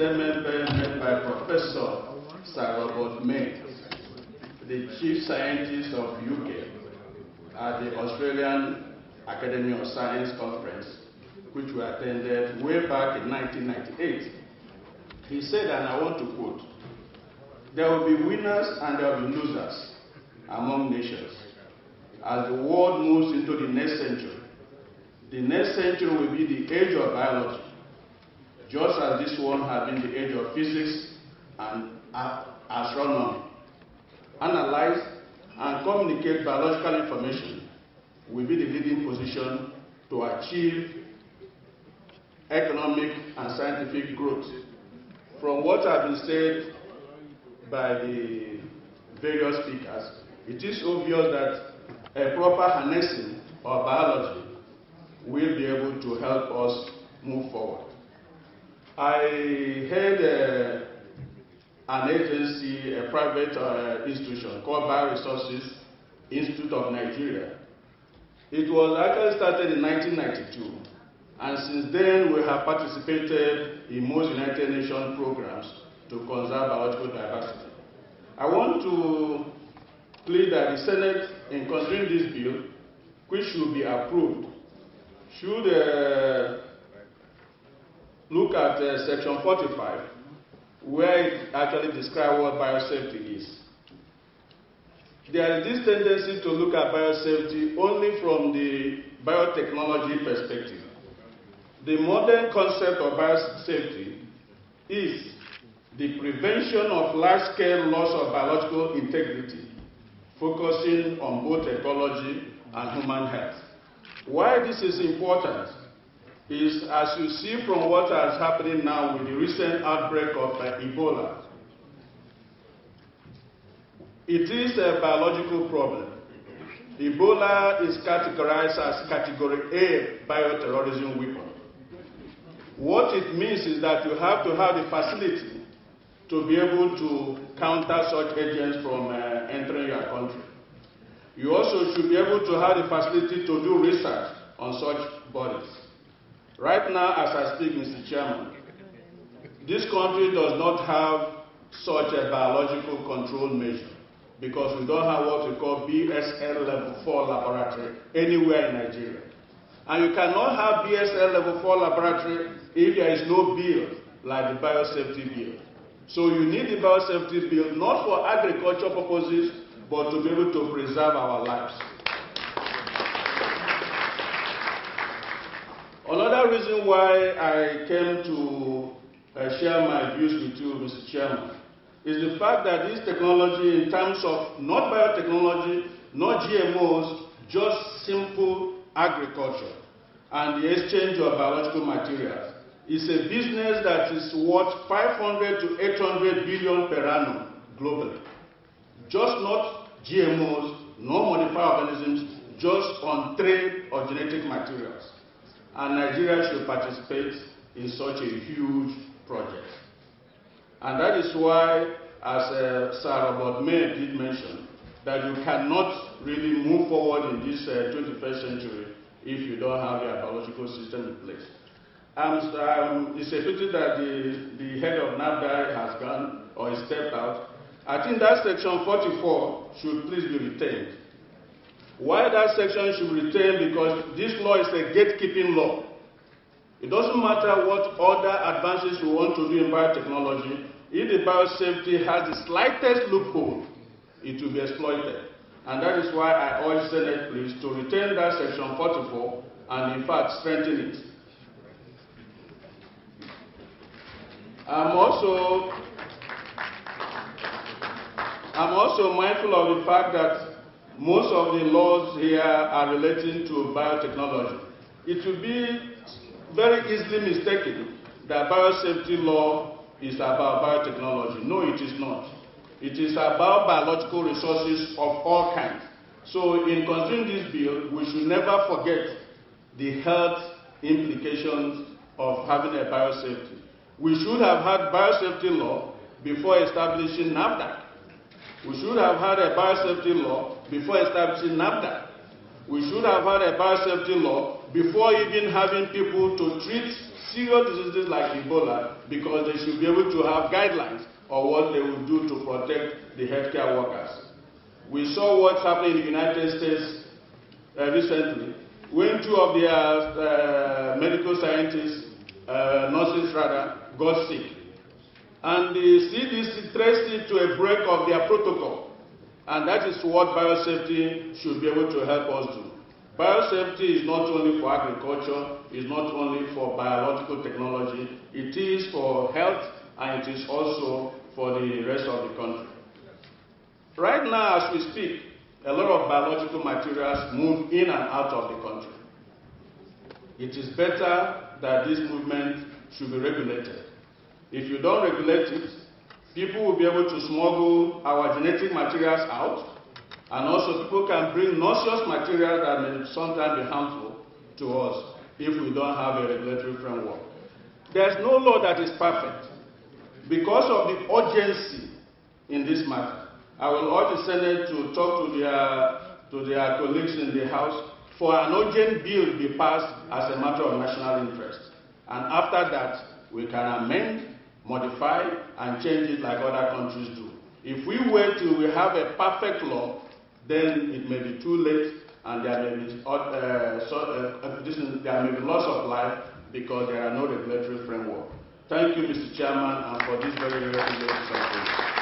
statement made by Professor Sir Robert May, the Chief Scientist of UK, at the Australian Academy of Science Conference, which we attended way back in 1998. He said, and I want to quote, "There will be winners and there will be losers among nations as the world moves into the next century. The next century will be the age of biology, just as this one has been the age of physics and astronomy. Analyze and communicate biological information will be the leading position to achieve economic and scientific growth." From what has been said by the various speakers, it is obvious that a proper harnessing of biology will be able to help us move forward. I heard an agency, a private institution called Bioresources Institute of Nigeria. It was actually started in 1992, and since then we have participated in most United Nations programs to conserve biological diversity. I want to plead that the Senate, in considering this bill, which should be approved, should look at Section 45, where it actually describes what biosafety is. There is this tendency to look at biosafety only from the biotechnology perspective. The modern concept of biosafety is the prevention of large-scale loss of biological integrity, focusing on both ecology and human health. Why this is important is, as you see from what is happening now with the recent outbreak of Ebola, it is a biological problem. Ebola is categorized as Category A bioterrorism weapon. What it means is that you have to have the facility to be able to counter such agents from entering your country. You also should be able to have the facility to do research on such bodies. Right now, as I speak, Mr. Chairman, this country does not have such a biological control measure because we don't have what we call BSL Level 4 laboratory anywhere in Nigeria. And you cannot have BSL Level 4 laboratory if there is no bill like the biosafety bill. So you need the biosafety bill not for agriculture purposes, but to be able to preserve our lives. Another reason why I came to share my views with you, Mr. Chairman, is the fact that this technology, in terms of not biotechnology, not GMOs, just simple agriculture and the exchange of biological materials, is a business that is worth 500 to 800 billion per annum globally. Just not GMOs, no modified organisms, just on trade of genetic materials. And Nigeria should participate in such a huge project. And that is why, as Sir Robert May did mention, that you cannot really move forward in this 21st century if you don't have your biological system in place. It's a pity that the head of NAFDA has gone or is stepped out. I think that section 44 should please be retained. Why that section should be retained? Because this law is a gatekeeping law. It doesn't matter what other advances we want to do in biotechnology. If the biosafety has the slightest loophole, it will be exploited. And that is why I urge Senate, please, to retain that section 44 and, in fact, strengthen it. I'm also mindful of the fact that most of the laws here are relating to biotechnology. It will be very easily mistaken that biosafety law is about biotechnology. No, it is not. It is about biological resources of all kinds. So in considering this bill, we should never forget the health implications of having a biosafety. We should have had biosafety law before establishing NAFDAC. We should have had a biosafety law before establishing NAFDAC. We should have had a biosafety law before even having people to treat serious diseases like Ebola, because they should be able to have guidelines on what they will do to protect the healthcare workers. We saw what's happening in the United States recently, when two of their medical scientists, nurses rather, got sick. And the CDC traced it to a break of their protocol. And that is what biosafety should be able to help us do. Biosafety is not only for agriculture, it's not only for biological technology, it is for health, and it is also for the rest of the country. Right now, as we speak, a lot of biological materials move in and out of the country. It is better that this movement should be regulated. If you don't regulate it, people will be able to smuggle our genetic materials out, and also people can bring nauseous materials that may sometimes be harmful to us if we don't have a regulatory framework. There's no law that is perfect. Because of the urgency in this matter, I will urge the Senate to talk to their colleagues in the House for an urgent bill be passed as a matter of national interest. And after that, we can amend, modify, and change it like other countries do. If we wait till we have a perfect law, then it may be too late, and there may be loss of life because there are no regulatory framework. Thank you, Mr. Chairman, and for this very, very important support.